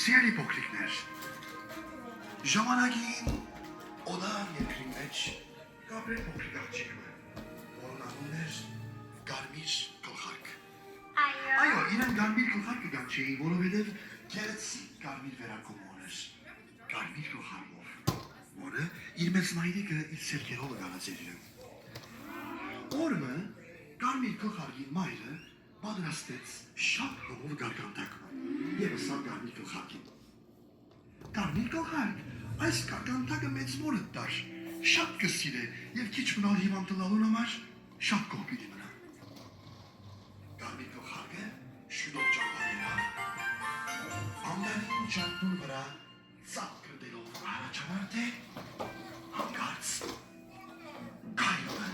Սիրելի փոքրիկներ, ժամանակին օդար երկրի մեջ կապրել փոքրիկ աղջիկը, որն անուն էր Կարմիր գլխարկ։ Այո, իրեն Կարմիր գլխարկը կանչեին, որովհետև գեղեցիկ կարմիր վերարկում ուներ, Կարմիր գլխարկով, որը իր մեծ մայրիկը իր սերքերով գալացեր իրեն։ Օրը Կարմիր գլխարկի մայրը պատրաստեց շատ հով գարգանդակ և ըսավ Կարմիր գլխարկին։ Կարմիր գլխարկ, այս գարգանդակը մեծ մորդ դար, շատ կսիր է և քիչ մնալ հիվանդ տալու համար շատ գոհ պիտի մնա։ Կարմիր գլխարկը շուտով ճամփաներավ, ամբարին ճամփուն վրա ծապ կրտելով առաջավարդ է, հանկարծ կայլը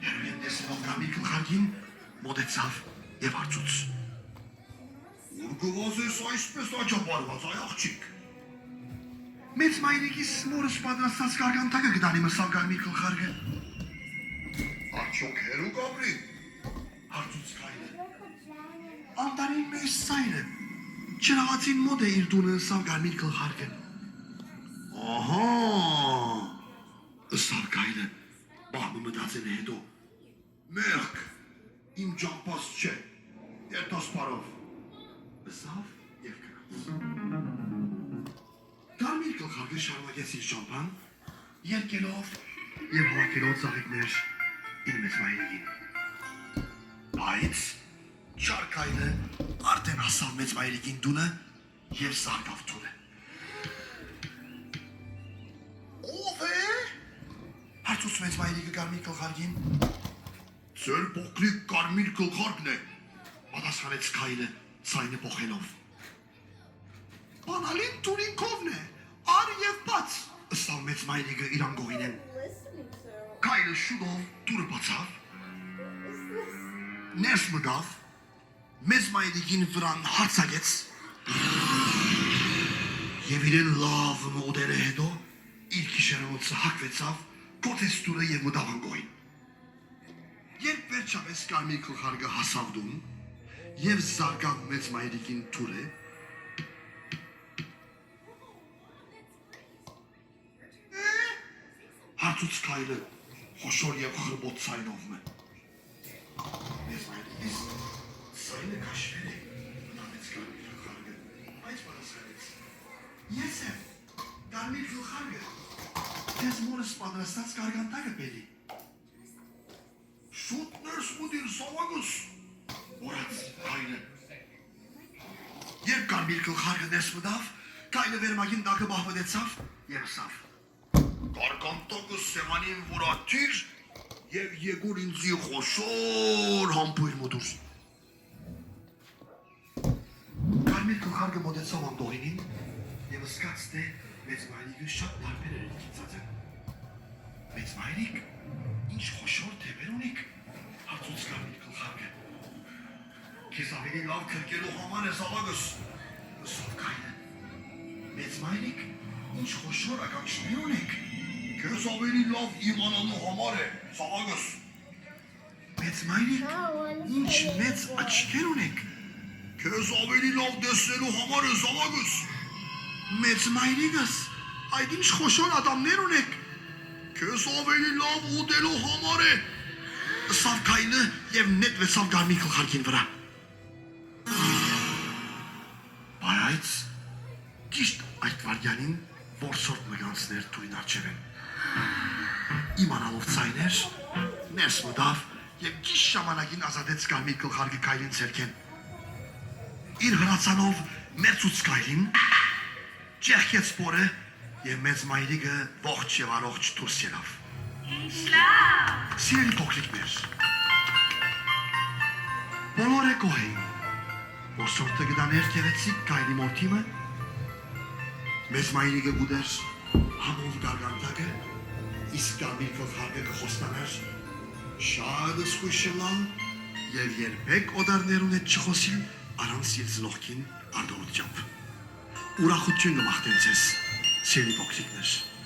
հերույն տեսնելով Կարմիր գլխարկին մոտեցավ և հարցուց. Ուր գված ես այսպես աճապարված, այ աղջիկ։ Մեծ մայրիկիս մորս պատրաստած գարգանդակը գտանի մսավ Կարմիր գլխարկը։ Արդյոք հերու կապրի, հարցուց կայլը։ Անտարին մեծ սայրը, չրաղացին մոտ է իր տունը ըսավ Կարմիր գլխարկը։ Ահա, ըսավ կայլը, բահմը մտածել է հետո, մեղք, իմ ճամպաս չէ, երտասպարով, ըսավ և կրած։ Կարմիր գլխարկը շարունակեց իր ճամփան, երկելով և հավաքելով ծաղիկներ իր մեծ մայրիկին։ Բայց չար կայլը արդեն հասավ մեծ մայրիկին տունը և զարկավ թուրը։ Ո՞վ է, հարցուց մեծ մայրիկը Կարմիր գլխարկին։ Ձեր փոքրիկ Կարմիր գլխարկն է, պատասխանեց կայլը ձայնը փոխելով։ Բանալին տուրինքովն է, առ և բաց, ըսավ մեծ մայրիկը իր անգողինեն։ Կայլը շուտով տուրը բացավ, ներս մգավ, մեծ մայրիկին վրան հարցակեց և իրեն լավ մոդերը հետո իր քիշերանոցը հակվեցավ, կոթեց տուրը և մտավ անգողին։ Երբ վերջապես Կարմիր գլխարկը հասավ տուն և զարկավ մեծ մայրիկին թուրը, հարցուց կայլը խոշոր և խրբոտ ցայնով մը։ Մեծ մայրիկիս ցայնը կաշվել է, մտածեց Կարմիր գլխարկը, բայց պատասխանեց. Ես եմ, Կարմիր գլխարկը, քեզ մորս պատրաստած գարգանդակը բերի։ Շուտ ներս մուտիր զավակս, որած կայլը։ Երբ Կարմիր գլխարկը ներս մտավ, կայլը վերմագին տակը բահվտեցավ և ըսավ. Գարգանդակը սեղանին որաթիր և եկուր ինձի խոշոր համբույր մուտուր։ Կարմիր գլխարկը մոտեցավ անգողինին և ըսկաց թե մեծ մայրիկը շատ տարբեր էր ինքիցած է։ Մեծ մայրիկ, ինչ խոշոր թևեր ունիք, հարցուց Կարմիր գլխարկը։ Քեզ ավելի լավ քրկելու համար է զավակս, ըսավ կայլը։ Մեծ մայրիկ, ինչ խոշոր ականջներ ունեք, քեզ ավելի լավ իմանալու համար է, զավակս։ Մեծ մայրիկ, ինչ մեծ աչքեր ունեք, քեզ ավելի լավ տեսնելու համար է, զավակս։ Մեծ մայրիկս, այդ ինչ խոշոր ատամներ ունեք, քեզ ավելի լավ ուտելու համար է, ըսավ կայլը և նետվեցավ Կարմիր գլխարկին վրա։ Բայց ճիշտ այդ վարդյանին որսորդ մգանցներ թույն արջև են։ Իմանալով ցայներ, ներս մտավ և ճիշտ ժամանակին ազատեց Կարմիր գլխարկը կայլին ձեռքեն։ Իր հրացանով մերձուց կայլին, ճեղքեց պորը և մեծ մայրիկը ողջ և առողջ դուրս ելավ։ Ինչ լավ։ Սիրելի փոքրիկներ, բոլորը գոհ էին, որսորդը գտաներ գեղեցիկ կայլի մորթիմը, մեծ մայրիկը գուտեր համով գարգանդակը, իսկ Կարմիր գլխարկը կխոստանար շատ զգույշ լալ և երբեք օդարներուն հետ չխոսիլ առանց իր զլոխքին արտահայտությամբ։ Ուրախություն կմաղթեմ ձեզ, սիրելի փոքրիկներ։